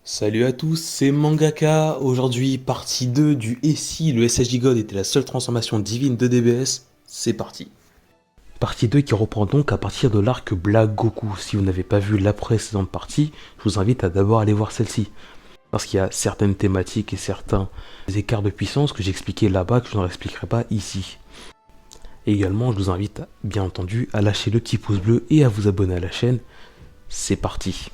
Salut à tous, c'est Mangaka. Aujourd'hui, partie 2 du Et si le SSJ God était la seule transformation divine de DBS. C'est parti. Partie 2 qui reprend donc à partir de l'arc Black Goku. Si vous n'avez pas vu la précédente partie, je vous invite à d'abord aller voir celle-ci. Parce qu'il y a certaines thématiques et certains écarts de puissance que j'expliquais là-bas que je ne réexpliquerai pas ici. Et également, je vous invite, bien entendu, à lâcher le petit pouce bleu et à vous abonner à la chaîne. C'est parti.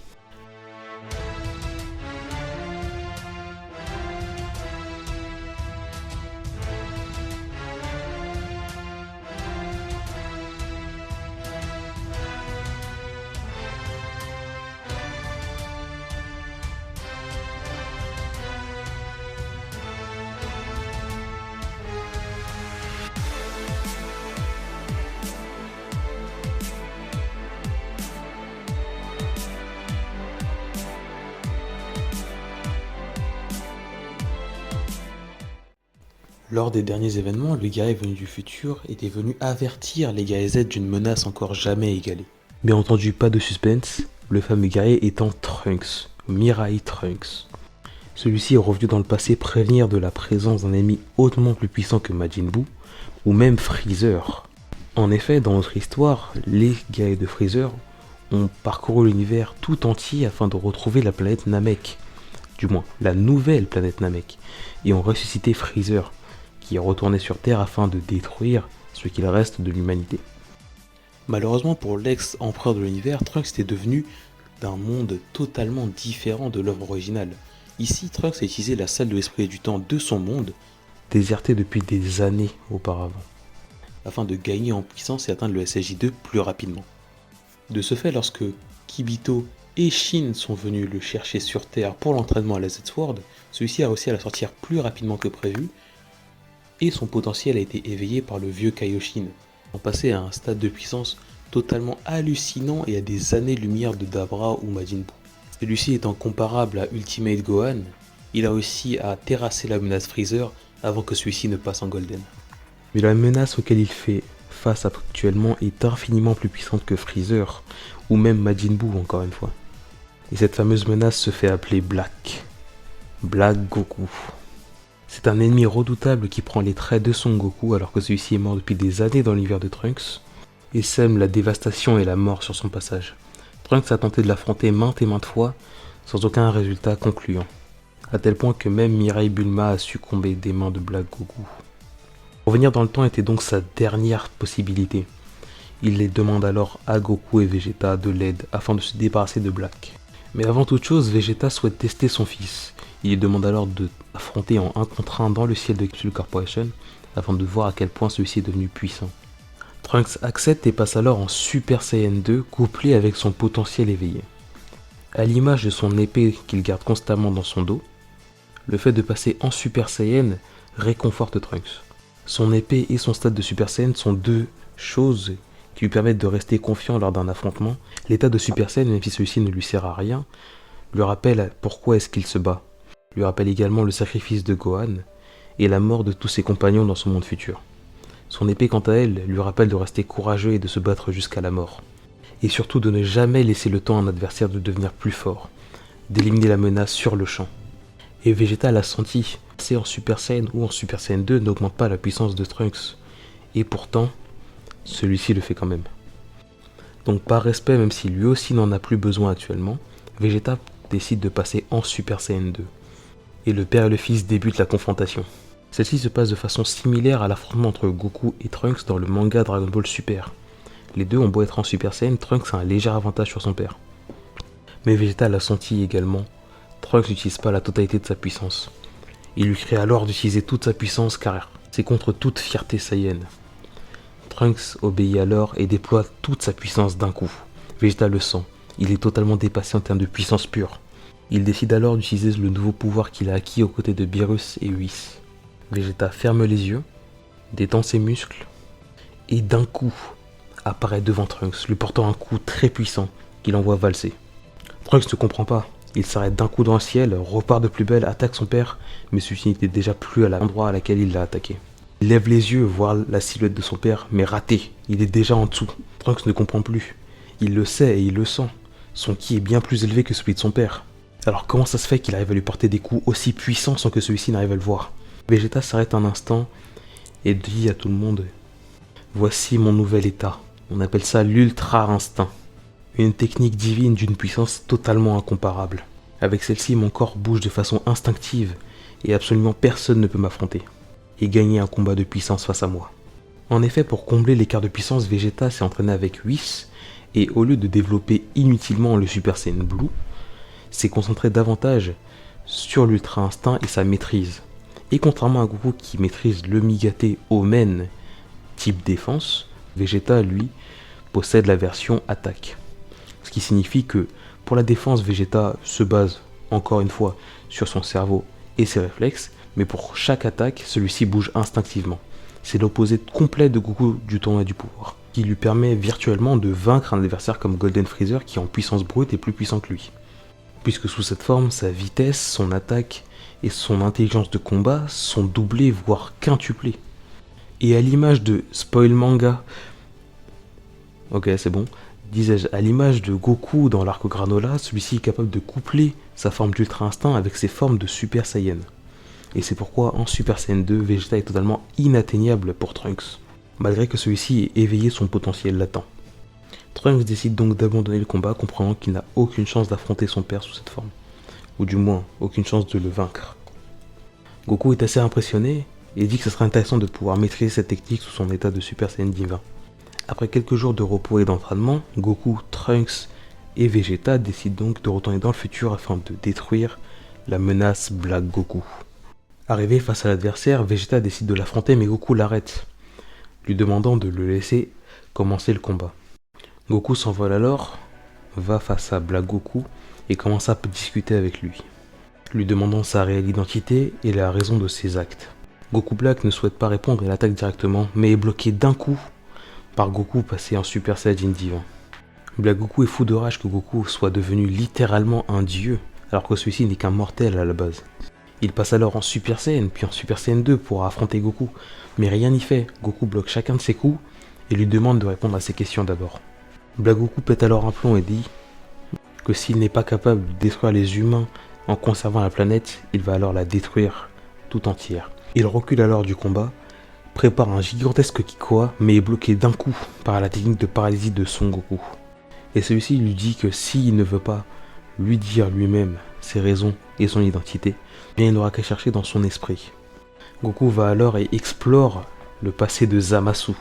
Lors des derniers événements, le guerrier venu du futur était venu avertir les guerriers Z d'une menace encore jamais égalée. Bien entendu, pas de suspense, le fameux guerrier étant Trunks, Mirai Trunks. Celui-ci est revenu dans le passé prévenir de la présence d'un ennemi hautement plus puissant que Majin Buu, ou même Freezer. En effet, dans notre histoire, les guerriers de Freezer ont parcouru l'univers tout entier afin de retrouver la planète Namek, du moins la nouvelle planète Namek, et ont ressuscité Freezer, qui est retourné sur Terre afin de détruire ce qu'il reste de l'humanité. Malheureusement pour l'ex-empereur de l'univers, Trunks était devenu d'un monde totalement différent de l'œuvre originale. Ici, Trunks a utilisé la salle de l'esprit et du temps de son monde, déserté depuis des années auparavant, afin de gagner en puissance et atteindre le SSJ2 plus rapidement. De ce fait, lorsque Kibito et Shin sont venus le chercher sur Terre pour l'entraînement à la Z-Sword, celui-ci a réussi à la sortir plus rapidement que prévu, et son potentiel a été éveillé par le vieux Kaioshin, en passé à un stade de puissance totalement hallucinant et à des années-lumière de Dabra ou Majin Buu. Celui-ci étant comparable à Ultimate Gohan, il a réussi à terrasser la menace Freezer avant que celui-ci ne passe en Golden. Mais la menace auquel il fait face actuellement est infiniment plus puissante que Freezer, ou même Majin Buu encore une fois. Et cette fameuse menace se fait appeler Black Goku. C'est un ennemi redoutable qui prend les traits de Son Goku alors que celui-ci est mort depuis des années dans l'univers de Trunks et sème la dévastation et la mort sur son passage. Trunks a tenté de l'affronter maintes et maintes fois sans aucun résultat concluant, à tel point que même Mirai Bulma a succombé des mains de Black Goku. Revenir dans le temps était donc sa dernière possibilité. Il les demande alors à Goku et Vegeta de l'aide afin de se débarrasser de Black. Mais avant toute chose, Vegeta souhaite tester son fils. Il lui demande alors de affronter en 1 contre 1 dans le ciel de Capsule Corporation afin de voir à quel point celui-ci est devenu puissant. Trunks accepte et passe alors en Super Saiyan 2 couplé avec son potentiel éveillé. À l'image de son épée qu'il garde constamment dans son dos, le fait de passer en Super Saiyan réconforte Trunks. Son épée et son stade de Super Saiyan sont deux choses qui lui permettent de rester confiant lors d'un affrontement. L'état de Super Saiyan, même si celui-ci ne lui sert à rien, lui rappelle pourquoi est-ce qu'il se bat. Lui rappelle également le sacrifice de Gohan et la mort de tous ses compagnons dans son monde futur. Son épée, quant à elle, lui rappelle de rester courageux et de se battre jusqu'à la mort. Et surtout de ne jamais laisser le temps à un adversaire de devenir plus fort, d'éliminer la menace sur le champ. Et Vegeta l'a senti, passer en Super Saiyan ou en Super Saiyan 2 n'augmente pas la puissance de Trunks. Et pourtant, celui-ci le fait quand même. Donc par respect, même si lui aussi n'en a plus besoin actuellement, Vegeta décide de passer en Super Saiyan 2. Et le père et le fils débutent la confrontation. Celle-ci se passe de façon similaire à l'affrontement entre Goku et Trunks dans le manga Dragon Ball Super. Les deux ont beau être en Super Saiyan, Trunks a un léger avantage sur son père. Mais Vegeta l'a senti également, Trunks n'utilise pas la totalité de sa puissance. Il lui crie alors d'utiliser toute sa puissance car c'est contre toute fierté Saiyan. Trunks obéit alors et déploie toute sa puissance d'un coup. Vegeta le sent, il est totalement dépassé en termes de puissance pure. Il décide alors d'utiliser le nouveau pouvoir qu'il a acquis aux côtés de Beerus et Whis. Vegeta ferme les yeux, détend ses muscles, et d'un coup apparaît devant Trunks, lui portant un coup très puissant qu'il envoie valser. Trunks ne comprend pas, il s'arrête d'un coup dans le ciel, repart de plus belle, attaque son père, mais celui-ci n'était déjà plus à l'endroit à laquelle il l'a attaqué. Il lève les yeux, voir la silhouette de son père, mais raté, il est déjà en dessous. Trunks ne comprend plus, il le sait et il le sent, son ki est bien plus élevé que celui de son père. Alors comment ça se fait qu'il arrive à lui porter des coups aussi puissants sans que celui-ci n'arrive à le voir? Vegeta s'arrête un instant et dit à tout le monde: voici mon nouvel état. On appelle ça l'Ultra Instinct. Une technique divine d'une puissance totalement incomparable. Avec celle-ci, mon corps bouge de façon instinctive et absolument personne ne peut m'affronter et gagner un combat de puissance face à moi. En effet, pour combler l'écart de puissance, Vegeta s'est entraîné avec Whis et au lieu de développer inutilement le Super Saiyan Blue, s'est concentré davantage sur l'Ultra Instinct et sa maîtrise. Et contrairement à Goku qui maîtrise le Migate Omen type défense, Vegeta, lui, possède la version attaque. Ce qui signifie que pour la défense, Vegeta se base encore une fois sur son cerveau et ses réflexes, mais pour chaque attaque, celui-ci bouge instinctivement. C'est l'opposé complet de Goku du tournoi du pouvoir, qui lui permet virtuellement de vaincre un adversaire comme Golden Freezer qui en puissance brute est plus puissant que lui. Puisque sous cette forme, sa vitesse, son attaque et son intelligence de combat sont doublées voire quintuplées. Et à l'image de spoil manga, ok c'est bon, disais-je, à l'image de Goku dans l'arc Granola, celui-ci est capable de coupler sa forme d'Ultra Instinct avec ses formes de Super Saiyan. Et c'est pourquoi en Super Saiyan 2, Vegeta est totalement inatteignable pour Trunks, malgré que celui-ci ait éveillé son potentiel latent. Trunks décide donc d'abandonner le combat, comprenant qu'il n'a aucune chance d'affronter son père sous cette forme, ou du moins aucune chance de le vaincre. Goku est assez impressionné et dit que ce serait intéressant de pouvoir maîtriser cette technique sous son état de Super Saiyan divin. Après quelques jours de repos et d'entraînement, Goku, Trunks et Vegeta décident donc de retourner dans le futur afin de détruire la menace Black Goku. Arrivé face à l'adversaire, Vegeta décide de l'affronter mais Goku l'arrête, lui demandant de le laisser commencer le combat. Goku s'envole alors, va face à Black Goku et commence à discuter avec lui, lui demandant sa réelle identité et la raison de ses actes. Goku Black ne souhaite pas répondre et l'attaque directement, mais est bloqué d'un coup par Goku passé en Super Saiyajin divin. Black Goku est fou de rage que Goku soit devenu littéralement un dieu, alors que celui-ci n'est qu'un mortel à la base. Il passe alors en Super Saiyan, puis en Super Saiyan 2 pour affronter Goku, mais rien n'y fait. Goku bloque chacun de ses coups et lui demande de répondre à ses questions d'abord. Black Goku pète alors un plomb et dit que s'il n'est pas capable de détruire les humains en conservant la planète, il va alors la détruire tout entière. Il recule alors du combat, prépare un gigantesque Kikoa, mais est bloqué d'un coup par la technique de paralysie de Son Goku. Et celui-ci lui dit que s'il ne veut pas lui dire lui-même ses raisons et son identité, bien il n'aura qu'à chercher dans son esprit. Goku va alors et explore le passé de Zamasu,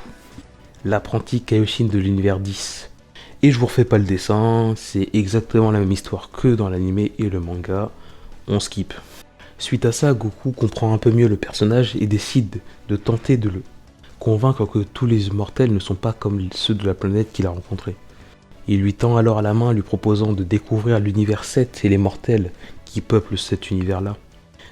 l'apprenti Kaioshin de l'univers 10. Et je vous refais pas le dessin, c'est exactement la même histoire que dans l'anime et le manga, on skip. Suite à ça, Goku comprend un peu mieux le personnage et décide de tenter de le convaincre que tous les mortels ne sont pas comme ceux de la planète qu'il a rencontrés. Il lui tend alors la main lui proposant de découvrir l'univers 7 et les mortels qui peuplent cet univers-là,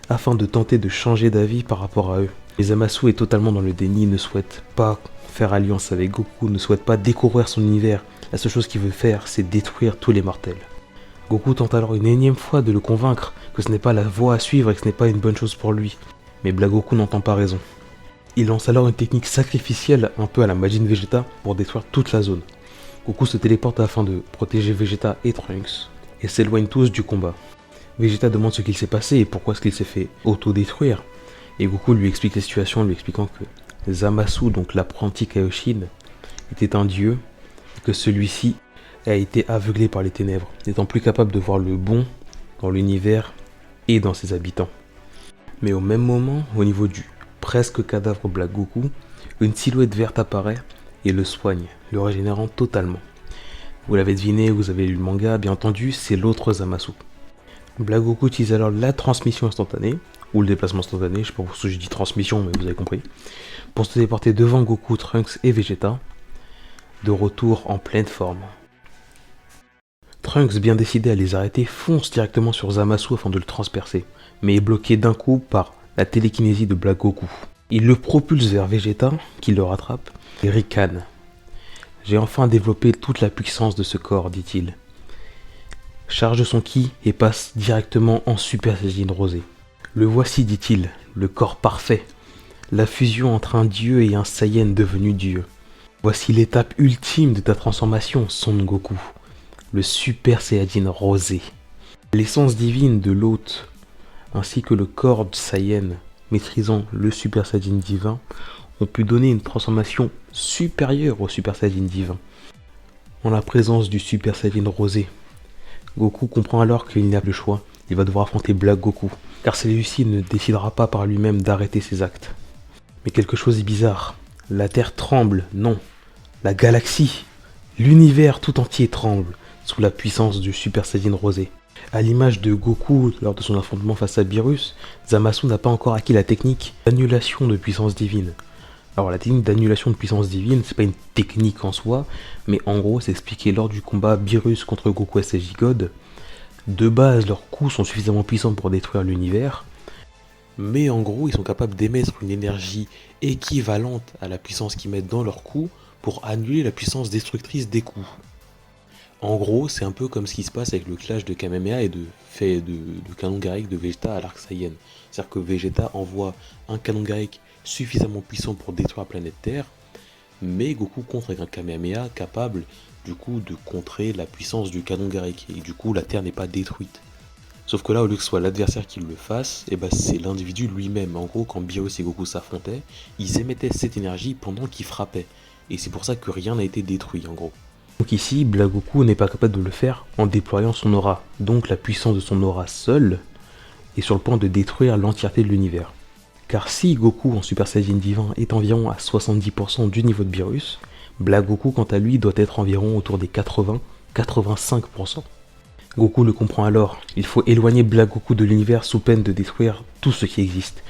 afin de tenter de changer d'avis par rapport à eux. Mais Zamasu est totalement dans le déni, ne souhaite pas faire alliance avec Goku, ne souhaite pas découvrir son univers. La seule chose qu'il veut faire, c'est détruire tous les mortels. Goku tente alors une énième fois de le convaincre que ce n'est pas la voie à suivre et que ce n'est pas une bonne chose pour lui. Mais Black Goku n'entend pas raison. Il lance alors une technique sacrificielle, un peu à la Majin Vegeta, pour détruire toute la zone. Goku se téléporte afin de protéger Vegeta et Trunks, et s'éloigne tous du combat. Vegeta demande ce qu'il s'est passé et pourquoi est-ce qu'il s'est fait auto-détruire. Et Goku lui explique la situation, lui expliquant que Zamasu, donc l'apprenti Kaioshin, était un dieu, et que celui-ci a été aveuglé par les ténèbres, n'étant plus capable de voir le bon dans l'univers et dans ses habitants. Mais au même moment, au niveau du presque cadavre Black Goku, une silhouette verte apparaît et le soigne, le régénérant totalement. Vous l'avez deviné, vous avez lu le manga, bien entendu, c'est l'autre Zamasu. Black Goku utilise alors la transmission instantanée, ou le déplacement instantané, je sais pas pourquoi je dis transmission, mais vous avez compris, pour se téléporter devant Goku, Trunks et Vegeta, de retour en pleine forme. Trunks, bien décidé à les arrêter, fonce directement sur Zamasu afin de le transpercer, mais est bloqué d'un coup par la télékinésie de Black Goku. Il le propulse vers Vegeta, qui le rattrape, et ricane. « J'ai enfin développé toute la puissance de ce corps, dit-il. » Charge son ki et passe directement en Super Saiyajin rosé. « Le voici, dit-il, le corps parfait, la fusion entre un dieu et un Saiyan devenu dieu. Voici l'étape ultime de ta transformation, Son Goku, le Super Saiyajin rosé. » L'essence divine de l'hôte, ainsi que le corps de Saiyan maîtrisant le Super Saiyajin divin, ont pu donner une transformation supérieure au Super Saiyajin divin. En la présence du Super Saiyajin rosé, Goku comprend alors qu'il n'a plus le choix, il va devoir affronter Black Goku, car celui-ci ne décidera pas par lui-même d'arrêter ses actes. Mais quelque chose est bizarre, la Terre tremble, non, la galaxie, l'univers tout entier tremble sous la puissance du Super Saiyajin rosé. À l'image de Goku lors de son affrontement face à Beerus, Zamasu n'a pas encore acquis la technique d'annulation de puissance divine. Alors la technique d'annulation de puissance divine, c'est pas une technique en soi, mais en gros c'est expliqué lors du combat Beerus contre Goku SSJ God. De base, leurs coups sont suffisamment puissants pour détruire l'univers, mais en gros ils sont capables d'émettre une énergie équivalente à la puissance qu'ils mettent dans leurs coups pour annuler la puissance destructrice des coups. En gros, c'est un peu comme ce qui se passe avec le clash de Kamehameha et de canon Garrick de Vegeta à l'arc Saiyan. C'est-à-dire que Vegeta envoie un canon Garrick suffisamment puissant pour détruire la planète Terre, mais Goku contre avec un Kamehameha capable du coup de contrer la puissance du canon Garrick, et du coup la Terre n'est pas détruite. Sauf que là, au lieu que ce soit l'adversaire qui le fasse, et c'est l'individu lui-même. En gros, quand Beerus et Goku s'affrontaient, ils émettaient cette énergie pendant qu'ils frappaient. Et c'est pour ça que rien n'a été détruit en gros. Donc ici, Black Goku n'est pas capable de le faire en déployant son aura. Donc la puissance de son aura seule est sur le point de détruire l'entièreté de l'univers. Car si Goku en Super Saiyajin divin est environ à 70% du niveau de Beerus, Black Goku quant à lui doit être environ autour des 80-85%. Goku le comprend alors, il faut éloigner Black Goku de l'univers sous peine de détruire tout ce qui existe.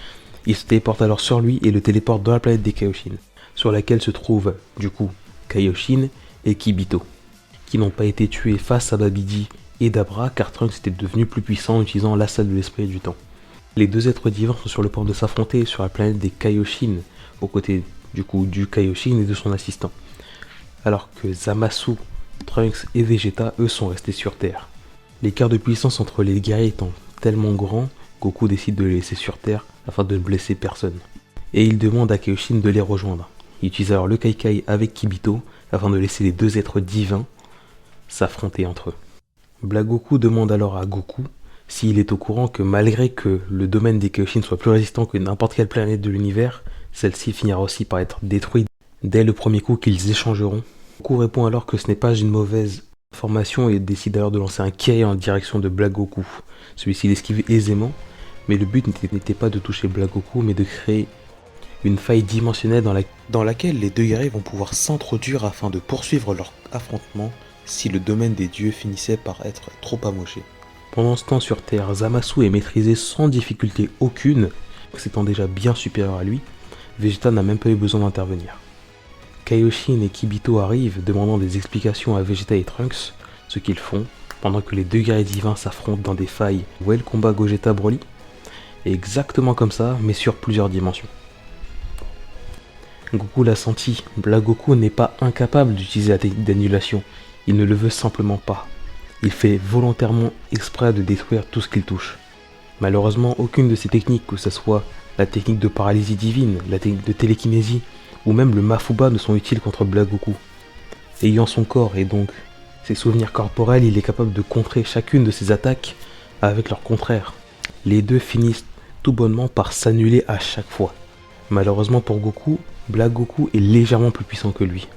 Il se téléporte alors sur lui et le téléporte dans la planète des Kaioshin, sur laquelle se trouvent du coup Kaioshin et Kibito, qui n'ont pas été tués face à Babidi et Dabra car Trunks était devenu plus puissant en utilisant la salle de l'esprit et du temps. Les deux êtres divins sont sur le point de s'affronter sur la planète des Kaioshin, aux côtés du coup du Kaioshin et de son assistant, alors que Zamasu, Trunks et Vegeta eux sont restés sur Terre. L'écart de puissance entre les guerriers étant tellement grand, Goku décide de les laisser sur Terre afin de ne blesser personne. Et il demande à Kaioshin de les rejoindre. Il utilise alors le Kaikai avec Kibito afin de laisser les deux êtres divins s'affronter entre eux. Black Goku demande alors à Goku s'il est au courant que malgré que le domaine des Kaioshin soit plus résistant que n'importe quelle planète de l'univers, celle-ci finira aussi par être détruite dès le premier coup qu'ils échangeront. Goku répond alors que ce n'est pas une mauvaise information et décide alors de lancer un Kai en direction de Black Goku. Celui-ci l'esquive aisément, mais le but n'était pas de toucher Black Goku, mais de créer une faille dimensionnelle dans laquelle les deux guerriers vont pouvoir s'introduire afin de poursuivre leur affrontement si le domaine des dieux finissait par être trop amoché. Pendant ce temps sur Terre, Zamasu est maîtrisé sans difficulté aucune, s'étant déjà bien supérieur à lui, Vegeta n'a même pas eu besoin d'intervenir. Kaioshin et Kibito arrivent, demandant des explications à Vegeta et Trunks, ce qu'ils font, pendant que les deux guerriers divins s'affrontent dans des failles. Vous voyez le combat Gogeta-Broly ? Exactement comme ça, mais sur plusieurs dimensions. Goku l'a senti, Black Goku n'est pas incapable d'utiliser la technique d'annulation, il ne le veut simplement pas. Il fait volontairement exprès de détruire tout ce qu'il touche. Malheureusement, aucune de ces techniques, que ce soit la technique de paralysie divine, la technique de télékinésie, ou même le Mafuba ne sont utiles contre Black Goku. Ayant son corps et donc ses souvenirs corporels, il est capable de contrer chacune de ses attaques avec leur contraire. Les deux finissent tout bonnement par s'annuler à chaque fois. Malheureusement pour Goku, Black Goku est légèrement plus puissant que lui.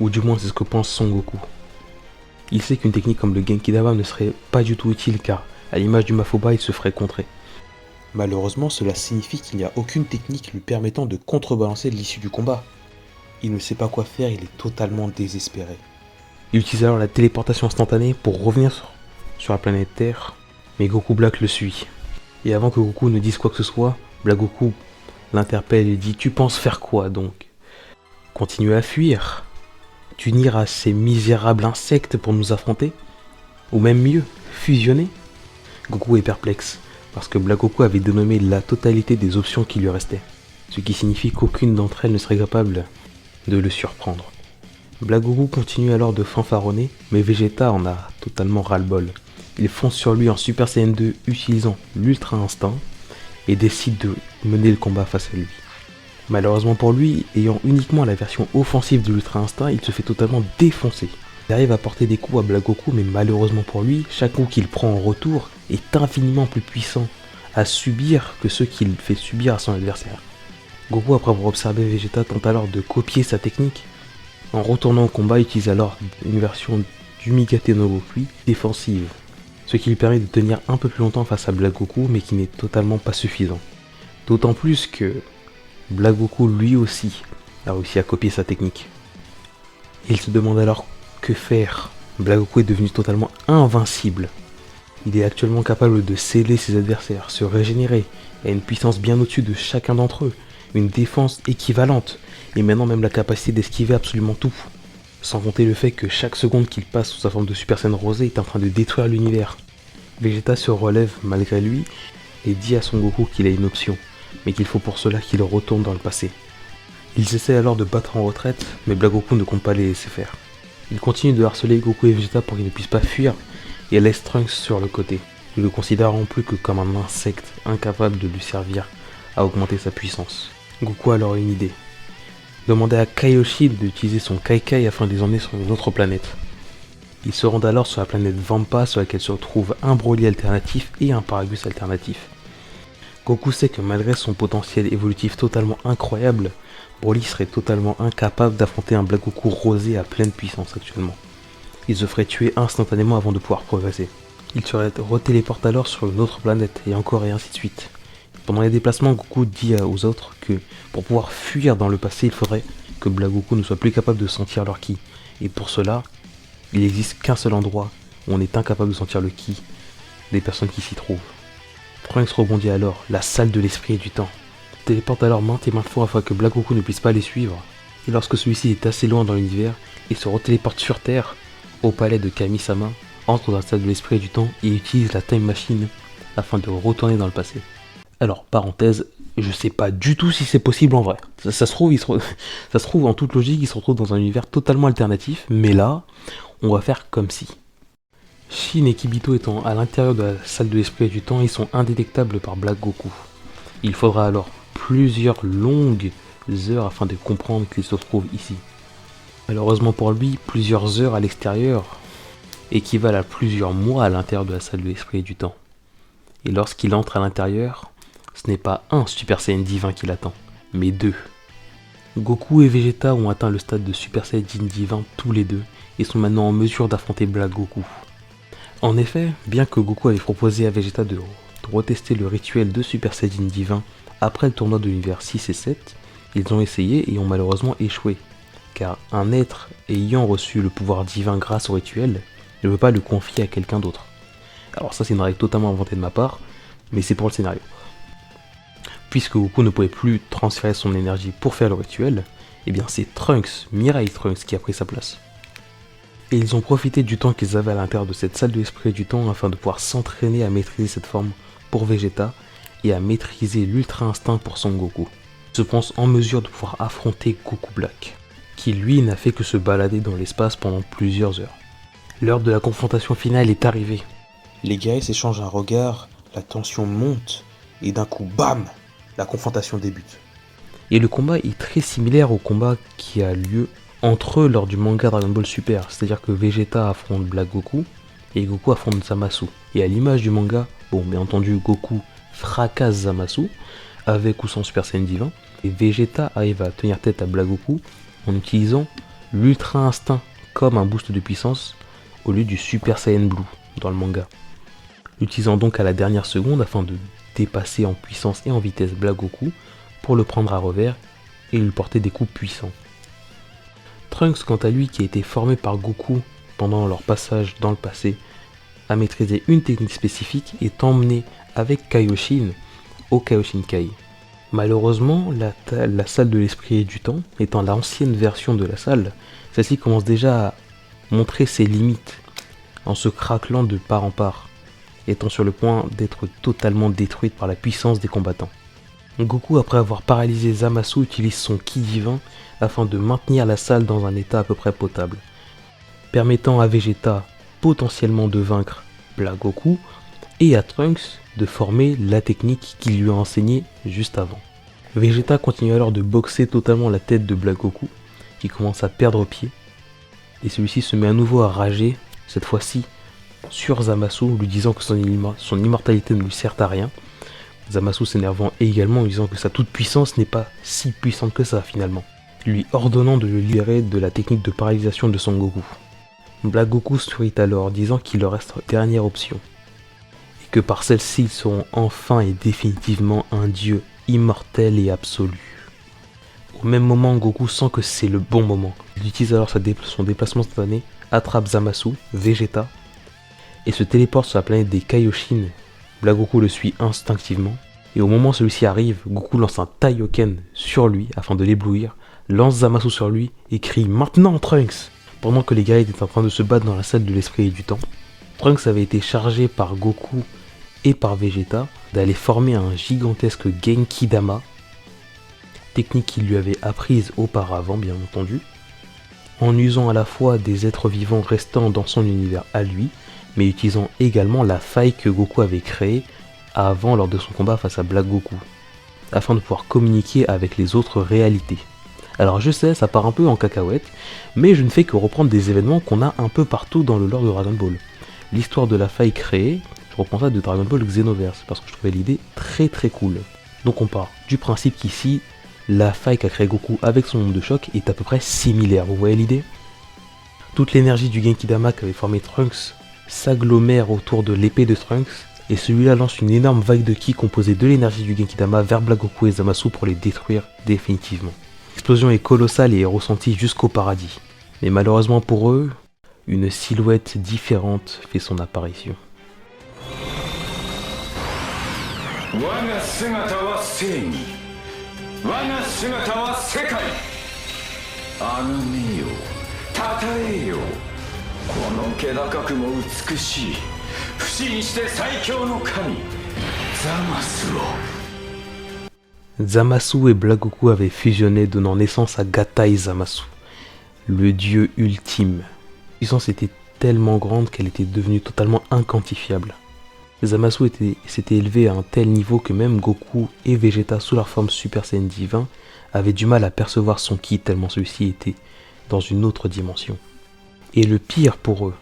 Ou du moins c'est ce que pense Son Goku. Il sait qu'une technique comme le Genki Dama ne serait pas du tout utile car, à l'image du Mafuba, il se ferait contrer. Malheureusement, cela signifie qu'il n'y a aucune technique lui permettant de contrebalancer l'issue du combat. Il ne sait pas quoi faire, il est totalement désespéré. Il utilise alors la téléportation instantanée pour revenir sur la planète Terre, mais Goku Black le suit. Et avant que Goku ne dise quoi que ce soit, Black Goku l'interpelle et dit « Tu penses faire quoi donc ? Continuer à fuir ? T'unir à ces misérables insectes pour nous affronter ? Ou même mieux, fusionner ?» Goku est perplexe, parce que Black Goku avait dénommé la totalité des options qui lui restaient, ce qui signifie qu'aucune d'entre elles ne serait capable de le surprendre. Black Goku continue alors de fanfaronner, mais Vegeta en a totalement ras-le-bol. Il fonce sur lui en Super Saiyan 2 utilisant l'Ultra Instinct et décide de mener le combat face à lui. Malheureusement pour lui, ayant uniquement la version offensive de l'Ultra Instinct, il se fait totalement défoncer. Il arrive à porter des coups à Black Goku, mais malheureusement pour lui, chaque coup qu'il prend en retour est infiniment plus puissant à subir que ceux qu'il fait subir à son adversaire. Goku, après avoir observé Vegeta, tente alors de copier sa technique. En retournant au combat, il utilise alors une version du Migate no Goku défensive, ce qui lui permet de tenir un peu plus longtemps face à Black Goku, mais qui n'est totalement pas suffisant. D'autant plus que Black Goku lui aussi a réussi à copier sa technique. Il se demande alors que faire. Black Goku est devenu totalement invincible. Il est actuellement capable de sceller ses adversaires, se régénérer, et a une puissance bien au-dessus de chacun d'entre eux, une défense équivalente, et maintenant même la capacité d'esquiver absolument tout. Sans compter le fait que chaque seconde qu'il passe sous sa forme de Super Saiyan rosé est en train de détruire l'univers. Vegeta se relève malgré lui et dit à Son Goku qu'il a une option, mais qu'il faut pour cela qu'il retourne dans le passé. Ils essaient alors de battre en retraite, mais Black Goku ne compte pas les laisser faire. Il continue de harceler Goku et Vegeta pour qu'ils ne puissent pas fuir, et laisse Trunks sur le côté, ne le considérant plus que comme un insecte incapable de lui servir à augmenter sa puissance. Goku a alors une idée. Demander à Kaioshin d'utiliser son Kaikai afin de les emmener sur une autre planète. Ils se rendent alors sur la planète Vampa, sur laquelle se retrouvent un Broly alternatif et un Paragus alternatif. Goku sait que malgré son potentiel évolutif totalement incroyable, Broly serait totalement incapable d'affronter un Black Goku rosé à pleine puissance actuellement. Il se ferait tuer instantanément avant de pouvoir progresser. Il se retéléporte alors sur une autre planète, et encore et ainsi de suite. Pendant les déplacements, Goku dit aux autres que pour pouvoir fuir dans le passé, il faudrait que Black Goku ne soit plus capable de sentir leur ki. Et pour cela, il n'existe qu'un seul endroit où on est incapable de sentir le ki des personnes qui s'y trouvent. Trunks rebondit alors, la salle de l'esprit et du temps. Il téléporte alors maintes et maintes fois afin que Black Goku ne puisse pas les suivre. Et lorsque celui-ci est assez loin dans l'univers, il se retéléporte sur Terre, au palais de Kami-sama, entre dans la salle de l'esprit et du temps et utilise la Time Machine afin de retourner dans le passé. Alors, parenthèse, je sais pas du tout si c'est possible en vrai. Ça se trouve, en toute logique, il se retrouve dans un univers totalement alternatif, mais là, on va faire comme si. Shin et Kibito étant à l'intérieur de la salle de l'esprit et du temps, ils sont indétectables par Black Goku. Il faudra alors plusieurs longues heures afin de comprendre qu'il se trouve ici. Malheureusement pour lui, plusieurs heures à l'extérieur équivalent à plusieurs mois à l'intérieur de la salle de l'esprit et du temps. Et lorsqu'il entre à l'intérieur, ce n'est pas un Super Saiyan divin qui l'attend, mais deux. Goku et Vegeta ont atteint le stade de Super Saiyan divin tous les deux et sont maintenant en mesure d'affronter Black Goku. En effet, bien que Goku avait proposé à Vegeta de retester le rituel de Super Saiyan divin après le tournoi de l'univers 6 et 7, ils ont essayé et ont malheureusement échoué, car un être ayant reçu le pouvoir divin grâce au rituel ne veut pas le confier à quelqu'un d'autre. Alors ça c'est une règle totalement inventée de ma part, mais c'est pour le scénario. Puisque Goku ne pouvait plus transférer son énergie pour faire le rituel, eh bien c'est Trunks, Mirai Trunks qui a pris sa place. Et ils ont profité du temps qu'ils avaient à l'intérieur de cette salle de l'esprit et du temps afin de pouvoir s'entraîner à maîtriser cette forme pour Vegeta et à maîtriser l'Ultra Instinct pour Son Goku. Ils se pensent en mesure de pouvoir affronter Goku Black, qui lui n'a fait que se balader dans l'espace pendant plusieurs heures. L'heure de la confrontation finale est arrivée. Les guerriers s'échangent un regard, la tension monte, et d'un coup, bam, la confrontation débute. Et le combat est très similaire au combat qui a lieu entre eux lors du manga Dragon Ball Super, c'est-à-dire que Vegeta affronte Black Goku, et Goku affronte Zamasu. Et à l'image du manga, bon, bien entendu, Goku fracasse Zamasu, avec ou sans Super Saiyan divin, et Vegeta arrive à tenir tête à Black Goku en utilisant l'Ultra Instinct comme un boost de puissance au lieu du Super Saiyan Blue dans le manga. L'utilisant donc à la dernière seconde afin de dépasser en puissance et en vitesse Black Goku pour le prendre à revers et lui porter des coups puissants. Trunks, quant à lui, qui a été formé par Goku pendant leur passage dans le passé, a maîtrisé une technique spécifique et est emmené avec Kaioshin au Kaioshin Kai. Malheureusement, la salle de l'esprit et du temps, étant l'ancienne version de la salle, celle-ci commence déjà à montrer ses limites en se craquelant de part en part, étant sur le point d'être totalement détruite par la puissance des combattants. Goku, après avoir paralysé Zamasu, utilise son ki divin afin de maintenir la salle dans un état à peu près potable, permettant à Vegeta potentiellement de vaincre Black Goku et à Trunks de former la technique qu'il lui a enseignée juste avant. Vegeta continue alors de boxer totalement la tête de Black Goku, qui commence à perdre pied, et celui-ci se met à nouveau à rager, cette fois-ci sur Zamasu, lui disant que son immortalité ne lui sert à rien. Zamasu s'énervant également en disant que sa toute-puissance n'est pas si puissante que ça finalement, lui ordonnant de le libérer de la technique de paralysation de Son Goku. Black Goku sourit alors, disant qu'il leur reste dernière option, et que par celle-ci ils seront enfin et définitivement un dieu immortel et absolu. Au même moment, Goku sent que c'est le bon moment. Il utilise alors son déplacement instantané, attrape Zamasu, Vegeta, et se téléporte sur la planète des Kaioshin. Black Goku le suit instinctivement, et au moment où celui-ci arrive, Goku lance un Taioken sur lui afin de l'éblouir, lance Zamasu sur lui et crie « Maintenant Trunks !» Pendant que les gars étaient en train de se battre dans la salle de l'esprit et du temps. Trunks avait été chargé par Goku et par Vegeta d'aller former un gigantesque Genki Dama, technique qu'il lui avait apprise auparavant bien entendu, en usant à la fois des êtres vivants restant dans son univers à lui, mais utilisant également la faille que Goku avait créée avant lors de son combat face à Black Goku, afin de pouvoir communiquer avec les autres réalités. Alors je sais, ça part un peu en cacahuète, mais je ne fais que reprendre des événements qu'on a un peu partout dans le lore de Dragon Ball. L'histoire de la faille créée, je reprends ça de Dragon Ball Xenoverse, parce que je trouvais l'idée très très cool. Donc on part du principe qu'ici, la faille qu'a créé Goku avec son onde de choc est à peu près similaire, vous voyez l'idée? Toute l'énergie du Genki Dama qu'avait formé Trunks s'agglomère autour de l'épée de Trunks, et celui-là lance une énorme vague de ki composée de l'énergie du Genki Dama vers Black Goku et Zamasu pour les détruire définitivement. L'explosion est colossale et est ressentie jusqu'au paradis. Mais malheureusement pour eux, une silhouette différente fait son apparition. Zamasu et Black Goku avaient fusionné, donnant naissance à Gatai Zamasu, le dieu ultime. La puissance était tellement grande qu'elle était devenue totalement inquantifiable. Zamasu s'était élevé à un tel niveau que même Goku et Vegeta sous leur forme Super Saiyan divin avaient du mal à percevoir son ki tellement celui-ci était dans une autre dimension. Et le pire pour eux,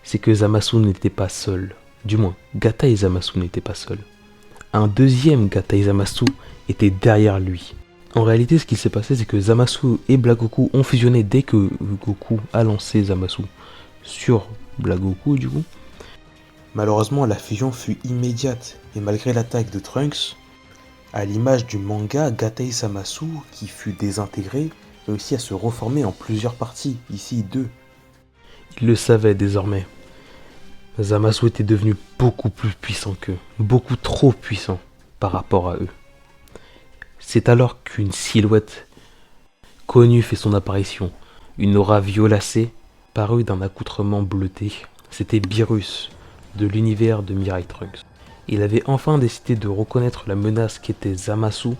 c'est que Zamasu n'était pas seul. Du moins, Gatai Zamasu n'était pas seul. Un deuxième Gatai Zamasu était derrière lui. En réalité, ce qui s'est passé, c'est que Zamasu et Black Goku ont fusionné dès que Goku a lancé Zamasu sur Black Goku, du coup. Malheureusement, la fusion fut immédiate, et malgré l'attaque de Trunks, à l'image du manga, Gatai Zamasu, qui fut désintégré, réussit à se reformer en plusieurs parties, ici 2. Il le savait désormais. Zamasu était devenu beaucoup plus puissant qu'eux, beaucoup trop puissant par rapport à eux. C'est alors qu'une silhouette connue fait son apparition, une aura violacée parue d'un accoutrement bleuté. C'était Beerus, de l'univers de Mirai Trunks. Il avait enfin décidé de reconnaître la menace qu'était Zamasu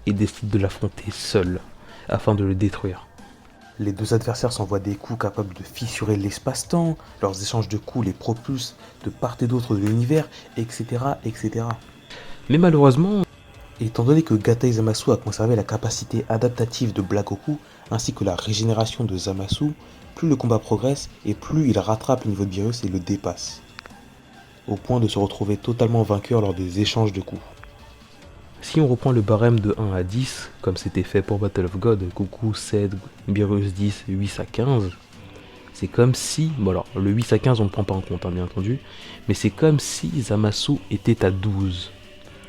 et décide de l'affronter seul, afin de le détruire. Les deux adversaires s'envoient des coups capables de fissurer l'espace-temps, leurs échanges de coups les propulsent de part et d'autre de l'univers, etc., etc. Mais malheureusement, étant donné que Gatai Zamasu a conservé la capacité adaptative de Black Goku, ainsi que la régénération de Zamasu, plus le combat progresse et plus il rattrape le niveau de Beerus et le dépasse, au point de se retrouver totalement vainqueur lors des échanges de coups. Si on reprend le barème de 1 à 10, comme c'était fait pour Battle of God, Goku 7, Beerus 10, 8 à 15, c'est comme si, bon alors le 8 à 15 on ne prend pas en compte bien entendu, mais c'est comme si Zamasu était à 12,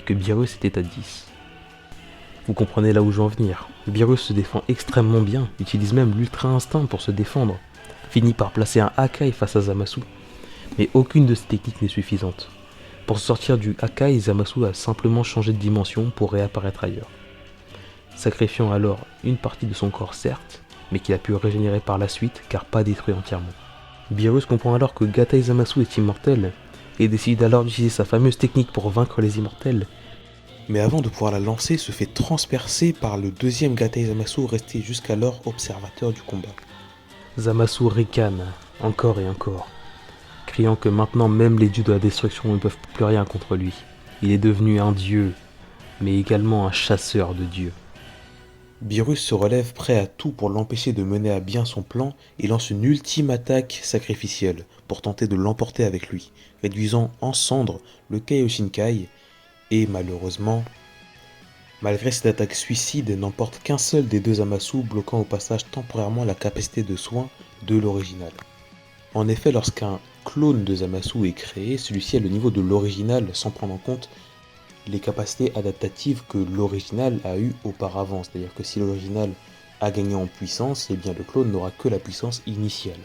que Beerus était à 10. Vous comprenez là où je veux en venir. Beerus se défend extrêmement bien, utilise même l'Ultra Instinct pour se défendre, finit par placer un Hakai face à Zamasu, mais aucune de ces techniques n'est suffisante. Pour se sortir du Hakai, Zamasu a simplement changé de dimension pour réapparaître ailleurs, sacrifiant alors une partie de son corps certes, mais qu'il a pu régénérer par la suite car pas détruit entièrement. Beerus comprend alors que Gatai Zamasu est immortel et décide alors d'utiliser sa fameuse technique pour vaincre les immortels. Mais avant de pouvoir la lancer, se fait transpercer par le deuxième Gatai Zamasu resté jusqu'alors observateur du combat. Zamasu ricane encore et encore, criant que maintenant même les dieux de la destruction ne peuvent plus rien contre lui. Il est devenu un dieu, mais également un chasseur de dieux. Beerus se relève prêt à tout pour l'empêcher de mener à bien son plan et lance une ultime attaque sacrificielle pour tenter de l'emporter avec lui, réduisant en cendres le Kaioshinkai et malheureusement, malgré cette attaque suicide, n'emporte qu'un seul des deux Zamasu, bloquant au passage temporairement la capacité de soin de l'original. En effet, lorsqu'un clone de Zamasu est créé, celui-ci a le niveau de l'original sans prendre en compte les capacités adaptatives que l'original a eues auparavant. C'est-à-dire que si l'original a gagné en puissance, eh bien le clone n'aura que la puissance initiale.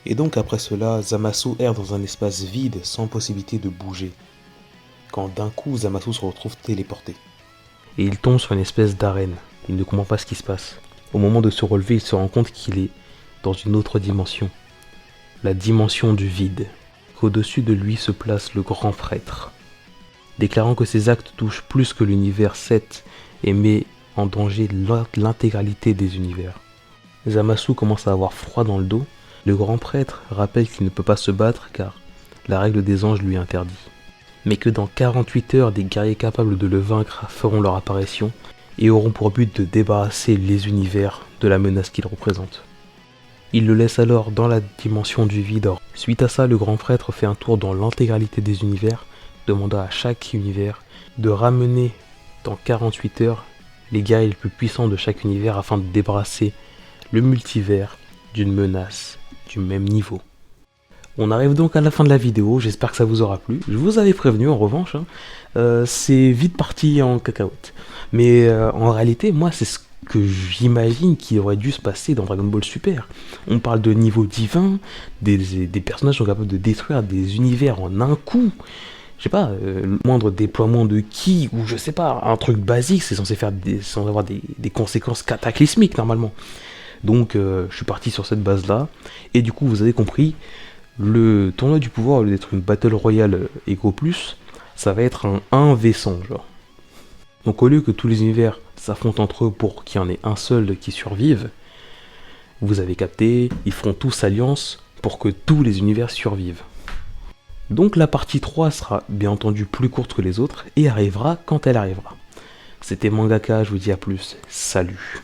Et donc après cela, Zamasu erre dans un espace vide sans possibilité de bouger, quand d'un coup Zamasu se retrouve téléporté. Et il tombe sur une espèce d'arène, il ne comprend pas ce qui se passe. Au moment de se relever, il se rend compte qu'il est dans une autre dimension, la dimension du vide. Au-dessus de lui se place le grand prêtre, déclarant que ses actes touchent plus que l'univers 7 et met en danger l'intégralité des univers. Zamasu commence à avoir froid dans le dos. Le grand prêtre rappelle qu'il ne peut pas se battre car la règle des anges lui interdit, mais que dans 48 heures, des guerriers capables de le vaincre feront leur apparition et auront pour but de débarrasser les univers de la menace qu'ils représentent. Il le laisse alors dans la dimension du vide. Suite à ça, le grand prêtre fait un tour dans l'intégralité des univers, demandant à chaque univers de ramener dans 48 heures les guerriers les plus puissants de chaque univers afin de débarrasser le multivers d'une menace du même niveau. On arrive donc à la fin de la vidéo, j'espère que ça vous aura plu. Je vous avais prévenu en revanche, c'est vite parti en cacahuète. Mais en réalité, moi c'est ce que j'imagine qui aurait dû se passer dans Dragon Ball Super. On parle de niveau divin, des personnages sont capables de détruire des univers en un coup. Je sais pas, le moindre déploiement de ki, ou je sais pas, un truc basique, c'est censé avoir des conséquences cataclysmiques normalement. Donc je suis parti sur cette base-là, et du coup vous avez compris, le tournoi du pouvoir, au lieu d'être une Battle Royale Echo Plus, ça va être un 1v100 genre. Donc au lieu que tous les univers s'affrontent entre eux pour qu'il y en ait un seul qui survive, vous avez capté, ils feront tous alliance pour que tous les univers survivent. Donc la partie 3 sera bien entendu plus courte que les autres et arrivera quand elle arrivera. C'était Mangaka, je vous dis à plus, salut.